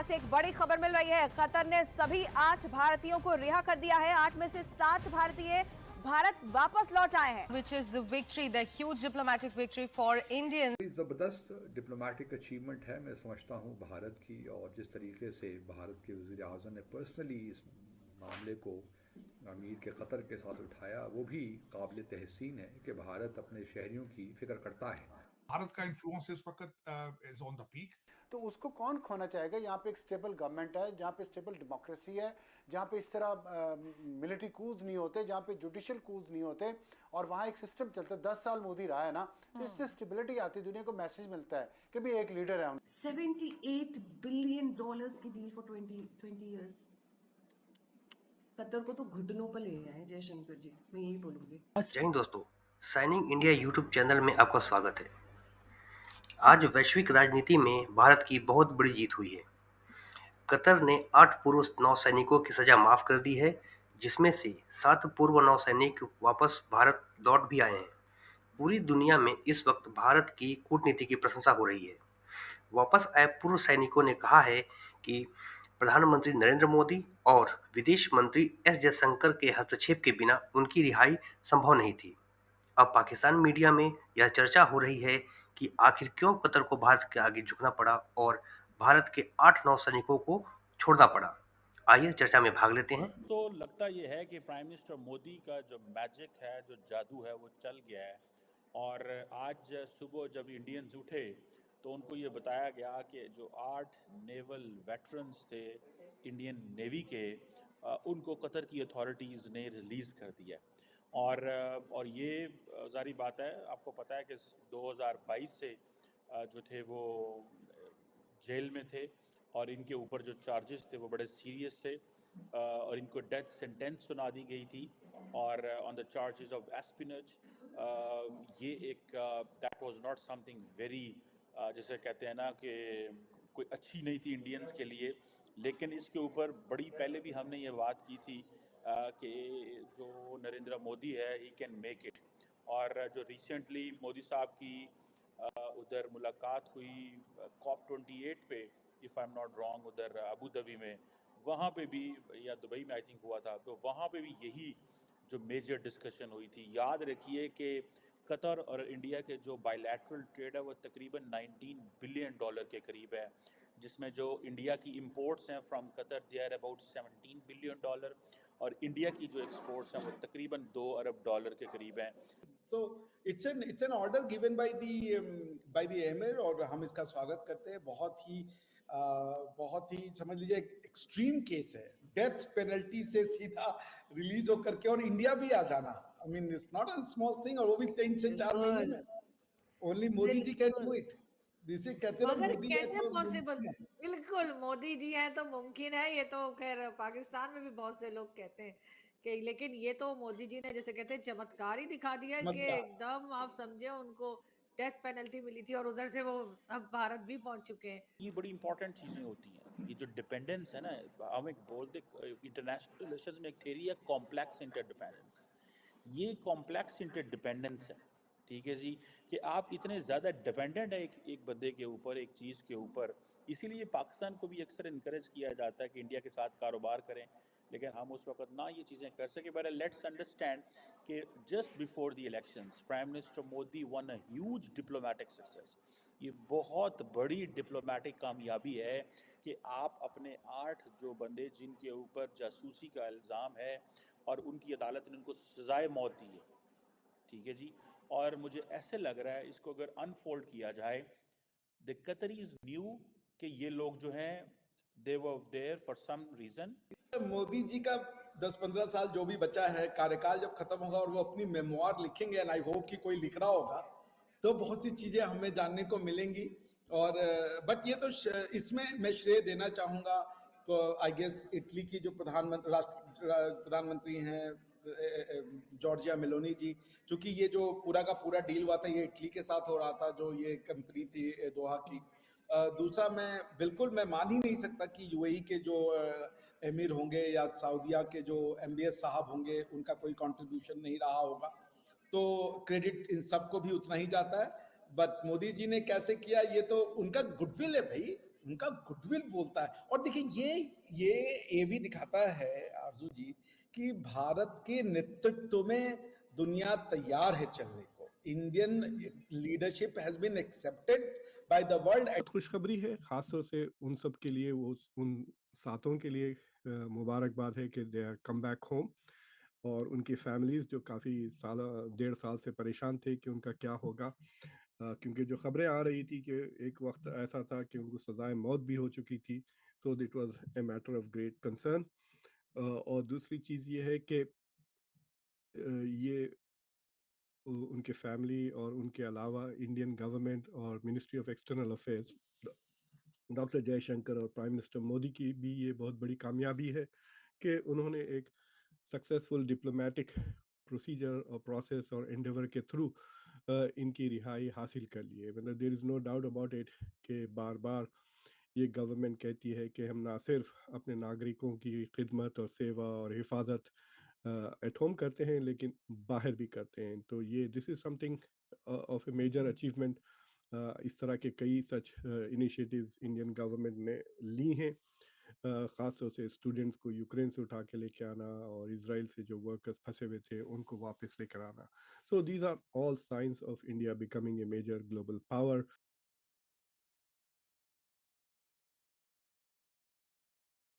वक्त एक बड़ी खबर मिल रही है। कतर ने सभी 8 भारतीयों को रिहा कर दिया है। 8 में से 7 भारतीय भारत वापस लौट आए हैं। Which is the victory, the huge diplomatic victory for Indians. ज़बरदस्त डिप्लोमेटिक अचीवमेंट है, मैं समझता हूँ भारत की, और जिस तरीके से भारत के वज़ीर आज़म ने पर्सनली इस मामले को अमीर के कतर के साथ उठाया, वो भी काबिल तहसीन है कि भारत अपने शहरियों की फिक्र करता है। भारत का इन्फ्लुएंस इस वक्त इज ऑन द पीक, तो उसको कौन खोना चाहेगा। यहाँ पे एक स्टेबल गवर्नमेंट है, जहाँ पे स्टेबल डेमोक्रेसी है, जहाँ पे इस तरह मिलिट्री कूज नहीं होते, जहाँ पे जुडिशियल कूज नहीं होते, और वहाँ एक सिस्टम चलता है। 10 साल मोदी रहा है ना, तो इससे स्टेबिलिटी आती है, दुनिया को मैसेज मिलता है कि भी एक लीडर है। $78 बिलियन की डील फॉर 20 इयर्स। कतर को तो घुटनों पर ले आए जयशंकर जी, मैं यही बोलूंगी। जय हिंद दोस्तों, साइनिंग इंडिया यूट्यूब चैनल में आपका स्वागत है। आज वैश्विक राजनीति में भारत की बहुत बड़ी जीत हुई है। कतर ने 8 पूर्व नौसैनिकों की सजा माफ कर दी है, जिसमें से 7 पूर्व नौसैनिक वापस भारत लौट भी आए हैं। पूरी दुनिया में इस वक्त भारत की कूटनीति की प्रशंसा हो रही है। वापस आए पूर्व सैनिकों ने कहा है कि प्रधानमंत्री नरेंद्र मोदी और विदेश मंत्री एस जयशंकर के हस्तक्षेप के बिना उनकी रिहाई संभव नहीं थी। अब पाकिस्तान मीडिया में यह चर्चा हो रही है कि आखिर क्यों कतर को भारत के आगे झुकना पड़ा और भारत के 8 नौसैनिकों को छोड़ना पड़ा। आइए चर्चा में भाग लेते हैं। तो लगता ये है कि प्राइम मिनिस्टर मोदी का जो मैजिक है, जो जादू है, वो चल गया है। और आज सुबह जब इंडियंस उठे तो उनको ये बताया गया कि जो 8 नेवल वेटरन्स थे इंडियन नेवी के, उनको कतर की अथॉरिटीज़ ने रिलीज़ कर दिया। और ये ज़ाहिर बात है, आपको पता है कि 2022 से जो थे वो जेल में थे, और इनके ऊपर जो चार्जेस थे वो बड़े सीरियस थे, और इनको डेथ सेंटेंस सुना दी गई थी। और ऑन द चार्जेस ऑफ एस्पिनेज, ये एक that was not something very, जैसे कहते हैं ना कि कोई अच्छी नहीं थी इंडियंस के लिए। लेकिन इसके ऊपर बड़ी पहले भी हमने ये बात की थी कि जो नरेंद्र मोदी है, ही कैन मेक इट। और जो रिसेंटली मोदी साहब की उधर मुलाकात हुई COP28 पे, if I am not wrong, उधर अबू धाबी में, वहाँ पे भी, या दुबई में आई थिंक हुआ था, तो वहाँ पे भी यही जो मेजर डिस्कशन हुई थी। याद रखिए कि कतर और इंडिया के जो बायलैटरल ट्रेड है वो तकरीबन $19 बिलियन के करीब है, जिसमें जो इंडिया की इंपोर्ट्स हैं from Qatar they are about $17 billion, और इंडिया की जो एक्सपोर्ट्स हैं वो तकरीबन $2 अरब के करीब हैं। So it's an order given by the emir, और हम इसका स्वागत करते हैं। बहुत ही समझ लीजिए एक्सट्रीम केस है, डेथ पेनल्टी से सीधा रिलीज होकर के और इंडिया भी आ जाना। I mean it's not a small thing, और वो भी 3 से 4 महीने में। Only Modi ji can do it. जिसे कहते हैं मगर मोदी कैसे पॉसिबल? बिल्कुल, मोदी जी हैं तो मुमकिन है। ये तो खैर पाकिस्तान में भी बहुत से लोग कहते हैं कि, लेकिन ये तो मोदी जी ने जैसे कहते हैं चमत्कार ही दिखा दिया कि एकदम आप समझे उनको डेथ पेनल्टी मिली थी और उधर से वो अब भारत भी पहुंच चुके हैं। ये बड़ी इंपॉर्टेंट चीज़ें होती हैं, ये जो डिपेंडेंस है ना, हम एक बोलते इंटरनेशनल रिलेशंस में एक थ्योरी है कॉम्प्लेक्स इंटरडिपेंडेंस। ये कॉम्प्लेक्स इंटरडिपेंडेंस है, ठीक है जी, कि आप इतने ज़्यादा डिपेंडेंट है एक बंदे के ऊपर, एक चीज़ के ऊपर। इसीलिए पाकिस्तान को भी अक्सर इनकरेज किया जाता है कि इंडिया के साथ कारोबार करें, लेकिन हम उस वक्त ना ये चीज़ें कर सके। बट लेट्स अंडरस्टैंड कि just before the elections prime minister Modi one a huge diplomatic success. ये बहुत बड़ी डिप्लोमेटिक कामयाबी है कि आप अपने 8 जो बंदे जिनके ऊपर जासूसी का इल्ज़ाम है और उनकी अदालत ने उनको सजाए मौत दी है, ठीक है जी। और मुझे ऐसे लग रहा है इसको अगर अनफोल्ड किया जाए, द कतरीज न्यू कि ये लोग जो हैं they were there for some reason. Modi ji का 10-15 साल जो भी बचा है कार्यकाल, जब खत्म होगा और वो अपनी मेमोयर लिखेंगे, एंड आई होप कि कोई लिख रहा होगा, तो बहुत सी चीजें हमें जानने को मिलेंगी। और बट ये तो इसमें मैं श्रेय देना चाहूंगा तो आई गेस इटली की जो प्रधानमंत्री हैं जॉर्जिया मेलोनी जी, क्योंकि ये जो पूरा का पूरा डील हुआ था ये इटली के साथ हो रहा था, जो ये कंपनी थी दोहा की। दूसरा, मैं मान ही नहीं सकता कि यूएई के जो एमिर होंगे या सऊदीया के जो एमबीएस साहब होंगे, उनका कोई कंट्रीब्यूशन नहीं रहा होगा, तो क्रेडिट इन सबको भी उतना ही जाता है। बट मोदी जी ने कैसे किया, ये तो उनका गुडविल है भाई। उनका गुडविल बोलता है। और देखिए ये भी दिखाता है आरजू जी कि भारत के नेतृत्व में दुनिया तैयार है चलने को। Indian leadership has been accepted by the world. बहुत खुशखबरी है, खासतौर से उन सब के लिए, वो उन सातों के लिए मुबारकबाद है कि they are come back home, और उनकी फैमिलीज जो काफ़ी डेढ़ साल से परेशान थे कि उनका क्या होगा, क्योंकि जो खबरें आ रही थी कि एक वक्त ऐसा था कि उनको सजाए मौत भी हो चुकी थी, तो it was a matter of great concern. और दूसरी चीज़ ये है कि ये उनके फैमिली और उनके अलावा इंडियन गवर्नमेंट और ministry of external affairs, doctor Jaishankar और प्राइम मिनिस्टर मोदी की भी ये बहुत बड़ी कामयाबी है कि उन्होंने एक सक्सेसफुल डिप्लोमेटिक प्रोसीजर और प्रोसेस और एंडेवर के थ्रू इनकी रिहाई हासिल कर ली है। मतलब there is no doubt about it कि बार बार ये गवर्नमेंट कहती है कि हम ना सिर्फ अपने नागरिकों की खिदमत और सेवा और हिफाजत एट होम करते हैं, लेकिन बाहर भी करते हैं। तो ये this is something of a major achievement. इस तरह के कई सच इनिशिएटिव्स इंडियन गवर्नमेंट ने ली हैं, ख़ास तौर से स्टूडेंट्स को यूक्रेन से उठा के लेके आना और इसराइल से जो वर्कर्स फंसे हुए थे उनको वापस लेकर आना। So these are all signs of India becoming a major global power.